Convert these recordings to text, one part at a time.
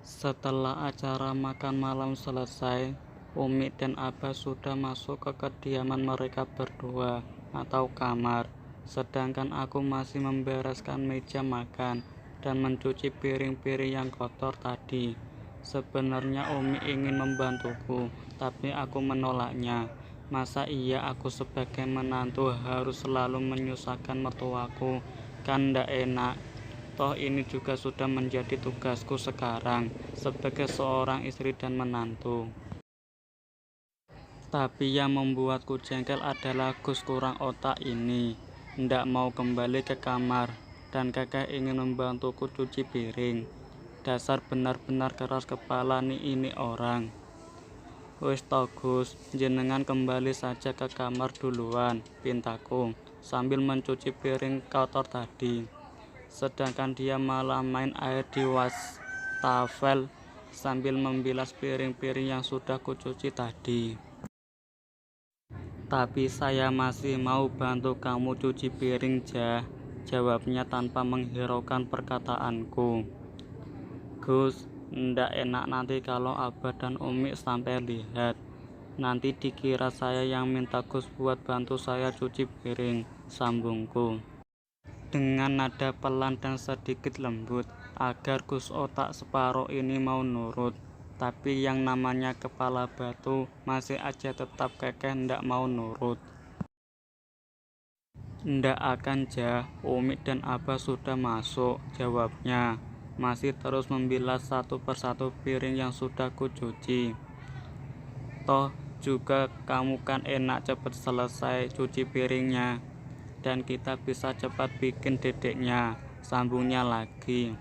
Setelah acara makan malam selesai, Umi dan Abah sudah masuk ke kediaman mereka berdua atau kamar, sedangkan aku masih membereskan meja makan dan mencuci piring-piring yang kotor tadi. Sebenarnya Umi ingin membantuku, tapi aku menolaknya. Masa iya aku sebagai menantu harus selalu menyusahkan mertuaku? Kan ndak enak. Toh ini juga sudah menjadi tugasku sekarang sebagai seorang istri dan menantu. Tapi yang membuatku jengkel adalah Gus kurang otak ini ndak mau kembali ke kamar dan kakek ingin membantuku cuci piring. Dasar benar-benar keras kepala nih ini orang. Wis toh Gus, jenengan kembali saja ke kamar duluan, pintaku, sambil mencuci piring kotor tadi. Sedangkan dia malah main air di wastafel sambil membilas piring-piring yang sudah kucuci tadi. Tapi saya masih mau bantu kamu cuci piring, jawabnya tanpa menghiraukan perkataanku. Gus, ndak enak nanti kalau Abah dan Umi sampai lihat. Nanti dikira saya yang minta Gus buat bantu saya cuci piring, sambungku dengan nada pelan dan sedikit lembut, agar Gus otak separuh ini mau nurut. Tapi yang namanya kepala batu masih aja tetap kekeh ndak mau nurut. Ndak akan Umi dan Abah sudah masuk, jawabnya, masih terus membilas satu persatu piring yang sudah kucuci. Toh juga kamu kan enak cepet selesai cuci piringnya, dan kita bisa cepat bikin dedeknya, sambungnya lagi.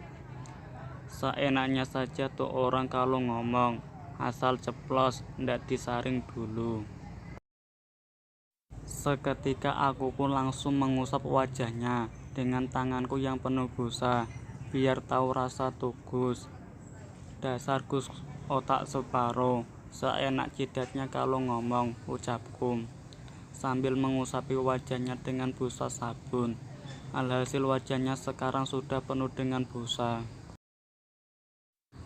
Seenaknya saja tuh orang kalau ngomong, asal ceplos ndak disaring dulu. Seketika aku pun langsung mengusap wajahnya dengan tanganku yang penuh busa, biar tahu rasa tugus. Dasar Gus otak separuh, seenak jidatnya kalau ngomong, ucapku, sambil mengusapi wajahnya dengan busa sabun. Alhasil wajahnya sekarang sudah penuh dengan busa.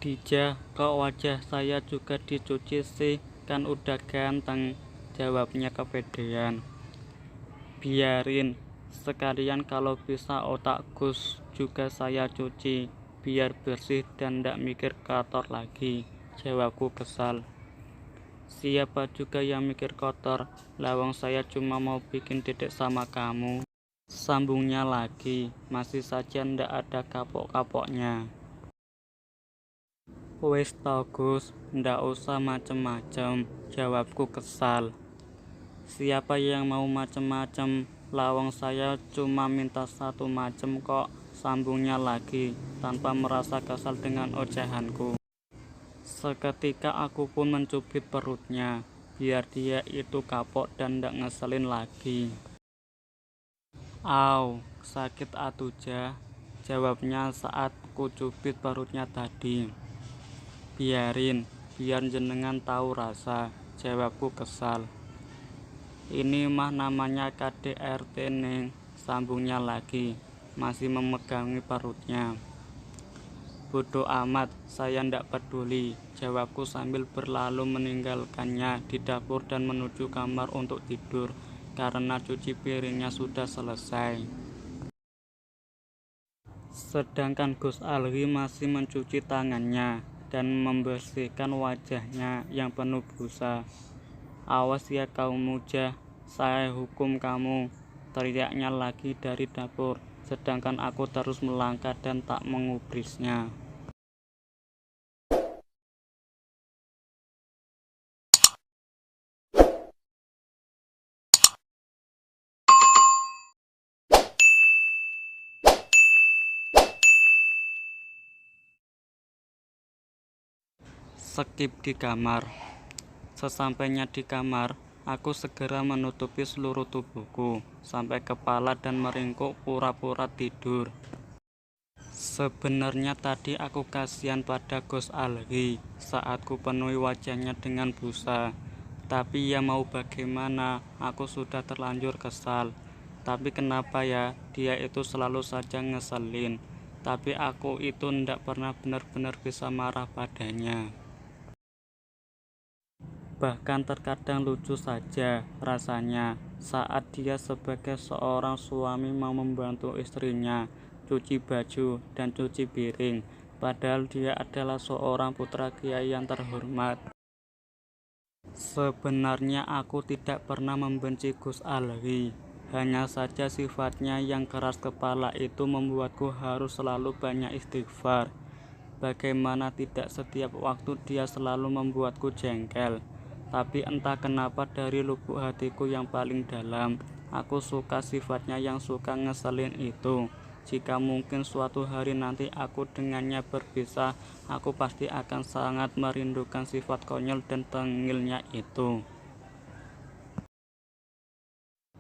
Dija, kok wajah saya juga dicuci sih? Kan udah ganteng, jawabnya kepedean. Biarin, sekalian kalau bisa otak Gus juga saya cuci, biar bersih dan ndak mikir kotor lagi, jawabku kesal. Siapa juga yang mikir kotor, lawang saya cuma mau bikin dedek sama kamu, sambungnya lagi, masih saja ndak ada kapok-kapoknya. Wis toh Gus, ndak usah macem-macem, jawabku kesal. Siapa yang mau macem-macem, lawang saya cuma minta satu macem kok, sambungnya lagi, tanpa merasa kesal dengan ocehanku. Seketika aku pun mencubit perutnya, biar dia itu kapok dan ndak ngeselin lagi. Au, sakit atuja, jawabnya saat ku cubit perutnya tadi. Biarin, biar jenengan tahu rasa, jawabku kesal. Ini mah namanya KDRT neng, sambungnya lagi, masih memegangi perutnya. Bodoh amat, saya ndak peduli, jawabku sambil berlalu meninggalkannya di dapur dan menuju kamar untuk tidur, karena cuci piringnya sudah selesai. Sedangkan Gus Alwi masih mencuci tangannya dan membersihkan wajahnya yang penuh busa. Awas ya kaum muja, saya hukum kamu, teriaknya lagi dari dapur, sedangkan aku terus melangkah dan tak mengubrisnya. Skip di kamar. Sesampainya di kamar, aku segera menutupi seluruh tubuhku sampai kepala dan meringkuk pura-pura tidur. Sebenarnya tadi aku kasihan pada Gus Alwi saat ku penuhi wajahnya dengan busa. Tapi ya mau bagaimana, aku sudah terlanjur kesal. Tapi kenapa ya, dia itu selalu saja ngeselin. tapi aku itu tidak pernah benar-benar bisa marah padanya. Bahkan terkadang lucu saja rasanya saat dia sebagai seorang suami mau membantu istrinya cuci baju dan cuci piring, padahal dia adalah seorang putra kiai yang terhormat. Sebenarnya aku tidak pernah membenci Gus Alwi, hanya saja sifatnya yang keras kepala itu membuatku harus selalu banyak istighfar. Bagaimana tidak setiap waktu dia selalu membuatku jengkel. Tapi entah kenapa dari lubuk hatiku yang paling dalam, aku suka sifatnya yang suka ngeselin itu. Jika mungkin suatu hari nanti aku dengannya berpisah, aku pasti akan sangat merindukan sifat konyol dan tengilnya itu.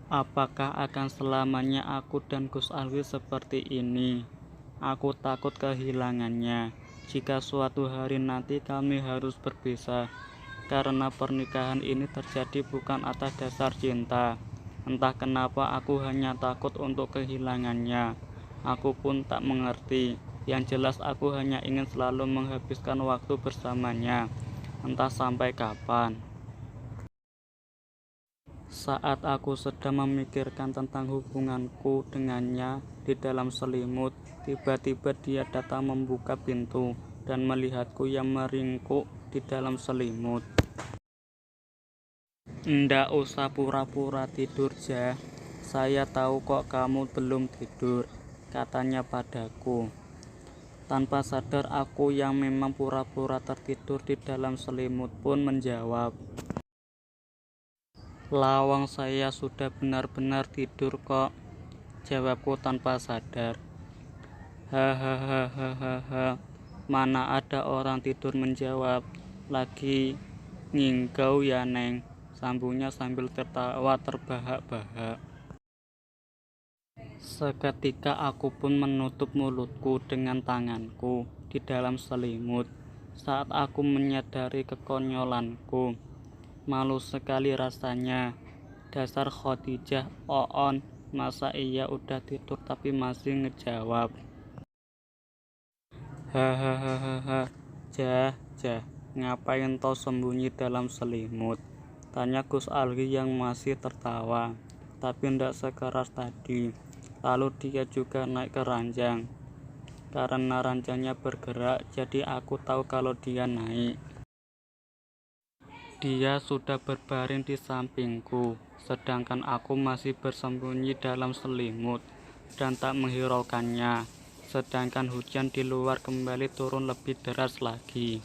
Apakah akan selamanya aku dan Gus Alwi seperti ini? Aku takut kehilangannya. Jika suatu hari nanti kami harus berpisah, karena pernikahan ini terjadi bukan atas dasar cinta. Entah kenapa aku hanya takut untuk kehilangannya. Aku pun tak mengerti. Yang jelas aku hanya ingin selalu menghabiskan waktu bersamanya. Entah sampai kapan. Saat aku sedang memikirkan tentang hubunganku dengannya di dalam selimut, tiba-tiba dia datang membuka pintu dan melihatku yang meringkuk di dalam selimut. "Ndak usah pura-pura tidur, Jah. Saya tahu kok kamu belum tidur," katanya padaku. Tanpa sadar aku yang memang pura-pura tertidur di dalam selimut pun menjawab, "Lawang saya sudah benar-benar tidur kok," jawabku tanpa sadar. "Hahaha, mana ada orang tidur menjawab, lagi nginggau ya Neng," sambungnya sambil tertawa terbahak-bahak. Seketika aku pun menutup mulutku dengan tanganku di dalam selimut. Saat aku menyadari kekonyolanku, malu sekali rasanya. Dasar Khadijah Oon, masa iya udah tidur tapi masih ngejawab. "Hahaha, Jah, ngapain toh sembunyi dalam selimut?" tanya Gus Alwi yang masih tertawa, tapi ndak sekeras tadi. Lalu dia juga naik ke ranjang. Karena ranjangnya bergerak, jadi aku tahu kalau dia naik. Dia sudah berbaring di sampingku, sedangkan aku masih bersembunyi dalam selimut dan tak menghiraukannya. Sedangkan hujan di luar kembali turun lebih deras lagi.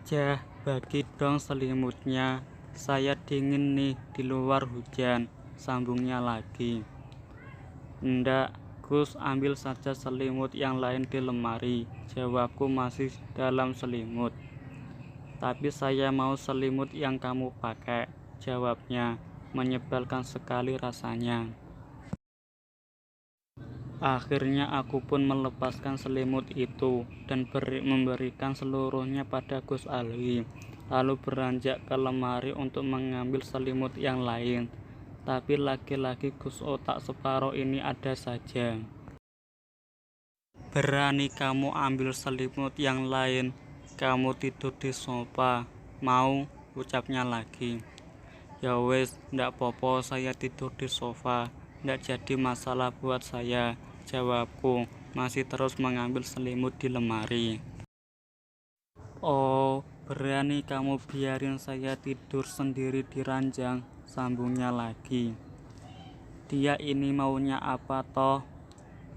"Jah, bagi dong selimutnya. Saya dingin nih di luar hujan," sambungnya lagi. "Ndak, Gus, ambil saja selimut yang lain di lemari," jawabku masih dalam selimut. "Tapi saya mau selimut yang kamu pakai," jawabnya. Menyebalkan sekali rasanya. Akhirnya aku pun melepaskan selimut itu dan memberikan seluruhnya pada Gus Alwi, lalu beranjak ke lemari untuk mengambil selimut yang lain. Tapi lagi-lagi Gus otak separuh ini ada saja. "Berani kamu ambil selimut yang lain, kamu tidur di sofa, mau?" ucapnya lagi. "Ya wes, ndak popo saya tidur di sofa, ndak jadi masalah buat saya," jawabku, masih terus mengambil selimut di lemari. "Oh, berani kamu biarin saya tidur sendiri di ranjang," sambungnya lagi. "Dia ini maunya apa toh?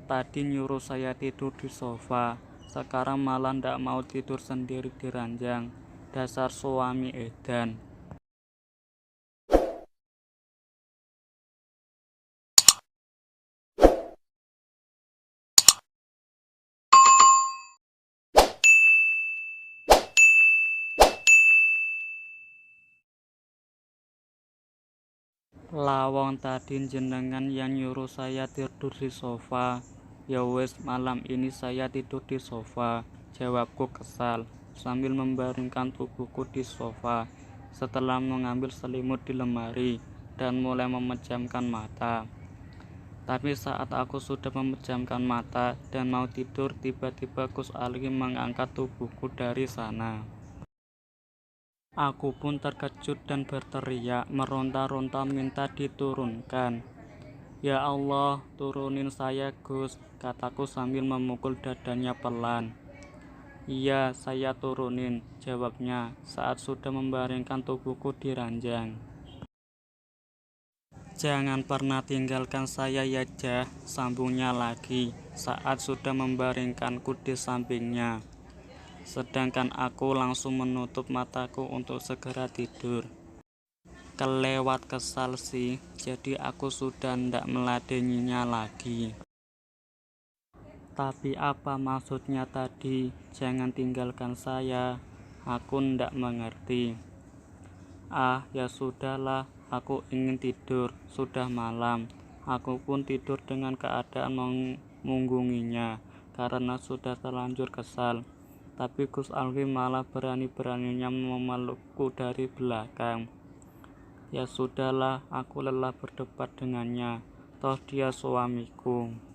Tadi nyuruh saya tidur di sofa, sekarang malah ndak mau tidur sendiri di ranjang. Dasar suami edan." "Lawang tadi jenengan yang nyuruh saya tidur di sofa. Ya wes, malam ini saya tidur di sofa," jawabku kesal sambil membaringkan tubuhku di sofa setelah mengambil selimut di lemari dan mulai memejamkan mata. Tapi saat aku sudah memejamkan mata dan mau tidur, tiba-tiba Gus Ali mengangkat tubuhku dari sana. Aku pun terkejut dan berteriak, meronta-ronta minta diturunkan. Ya Allah, turunin saya Gus, kataku sambil memukul dadanya pelan. Iya, saya turunin, jawabnya saat sudah membaringkan tubuhku di ranjang. Jangan pernah tinggalkan saya ya Jah, sambungnya lagi saat sudah membaringkanku di sampingnya. Sedangkan aku langsung menutup mataku untuk segera tidur. Kelewat kesal sih, jadi aku sudah ndak meladeninya lagi. Tapi apa maksudnya tadi? Jangan tinggalkan saya. Aku ndak mengerti. Ah, ya sudahlah, aku ingin tidur. Sudah malam. Aku pun tidur dengan keadaan memunggunginya karena sudah terlanjur kesal. Tapi Gus Alwi malah berani-beraninya memelukku dari belakang. Ya sudahlah, aku lelah berdebat dengannya. Toh dia suamiku.